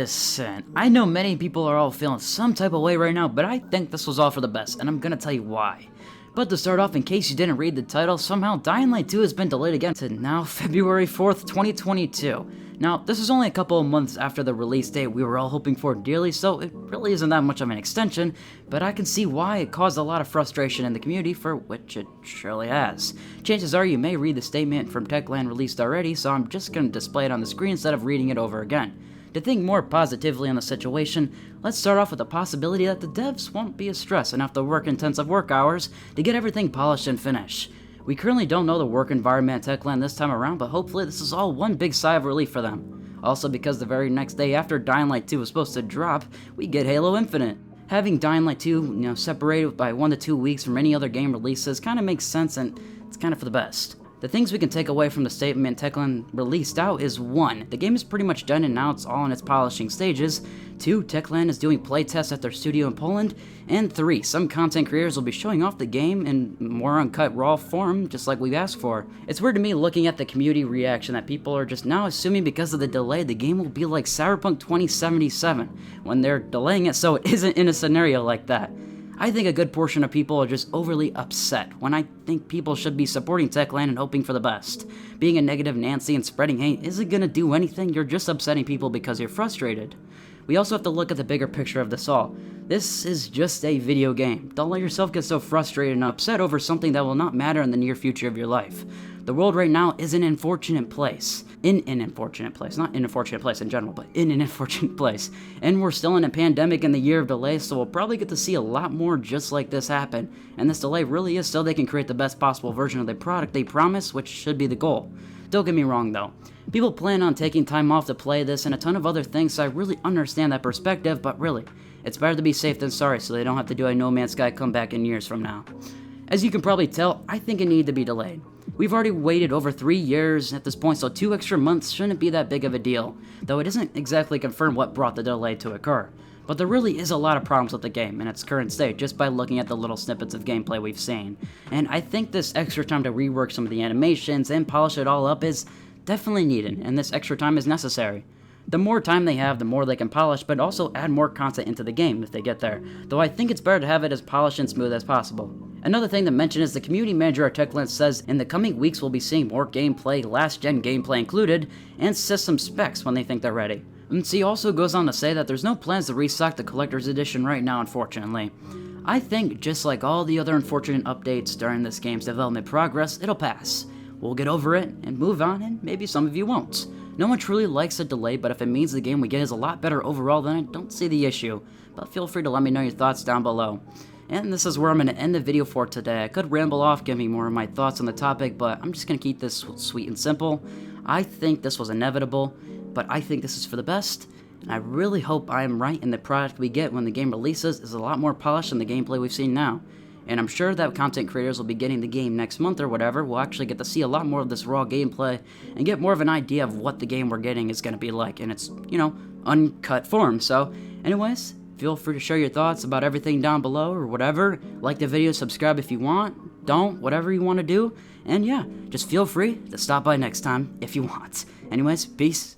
Listen, I know many people are all feeling some type of way right now, but I think this was all for the best, and I'm gonna tell you why. But to start off, in case you didn't read the title, somehow Dying Light 2 has been delayed again to now February 4th, 2022. Now, this is only a couple of months after the release date we were all hoping for dearly, so it really isn't that much of an extension, but I can see why it caused a lot of frustration in the community, for which it surely has. Chances are you may read the statement from Techland released already, so I'm just going to display it on the screen instead of reading it over again. To think more positively on the situation, let's start off with the possibility that the devs won't be as stressed and have to work intensive work hours to get everything polished and finished. We currently don't know the work environment at Techland this time around, but hopefully this is all one big sigh of relief for them. Also, because the very next day after Dying Light 2 was supposed to drop, we get Halo Infinite. Having Dying Light 2, separated by 1 to 2 weeks from any other game releases kind of makes sense, and it's kind of for the best. The things we can take away from the statement Techland released out is 1. The game is pretty much done and now it's all in its polishing stages. 2. Techland is doing playtests at their studio in Poland. And 3. Some content creators will be showing off the game in more uncut raw form, just like we've asked for. It's weird to me looking at the community reaction that people are just now assuming because of the delay the game will be like Cyberpunk 2077, when they're delaying it so it isn't in a scenario like that. I think a good portion of people are just overly upset, when I think people should be supporting Techland and hoping for the best. Being a negative Nancy and spreading hate isn't gonna do anything, you're just upsetting people because you're frustrated. We also have to look at the bigger picture of this all. This is just a video game. Don't let yourself get so frustrated and upset over something that will not matter in the near future of your life. The world right now is an unfortunate place. In an unfortunate place. Not an unfortunate place in general, but in an unfortunate place. And we're still in a pandemic in the year of delay, so we'll probably get to see a lot more just like this happen. And this delay really is so they can create the best possible version of the product they promise, which should be the goal. Don't get me wrong though. People plan on taking time off to play this and a ton of other things, so I really understand that perspective, but really, it's better to be safe than sorry so they don't have to do a No Man's Sky comeback in years from now. As you can probably tell, I think it needed to be delayed. We've already waited over 3 years at this point, so 2 extra months shouldn't be that big of a deal, though it isn't exactly confirmed what brought the delay to occur. But there really is a lot of problems with the game in its current state just by looking at the little snippets of gameplay we've seen. And I think this extra time to rework some of the animations and polish it all up is definitely needed, and this extra time is necessary. The more time they have, the more they can polish, but also add more content into the game if they get there, though I think it's better to have it as polished and smooth as possible. Another thing to mention is the community manager at Techland says in the coming weeks we'll be seeing more gameplay, last-gen gameplay included, and system specs when they think they're ready. And he also goes on to say that there's no plans to restock the collector's edition right now, unfortunately. I think, just like all the other unfortunate updates during this game's development progress, it'll pass. We'll get over it and move on, and maybe some of you won't. No one truly likes a delay, but if it means the game we get is a lot better overall, then I don't see the issue. But feel free to let me know your thoughts down below. And this is where I'm going to end the video for today. I could ramble off giving more of my thoughts on the topic, but I'm just going to keep this sweet and simple. I think this was inevitable, but I think this is for the best. And I really hope I am right, and the product we get when the game releases is a lot more polished than the gameplay we've seen now. And I'm sure that content creators will be getting the game next month or whatever. We'll actually get to see a lot more of this raw gameplay and get more of an idea of what the game we're getting is going to be like in its, uncut form. So, anyways, feel free to share your thoughts about everything down below or whatever. Like the video, subscribe if you want, don't, whatever you want to do. And yeah, just feel free to stop by next time if you want. Anyways, peace.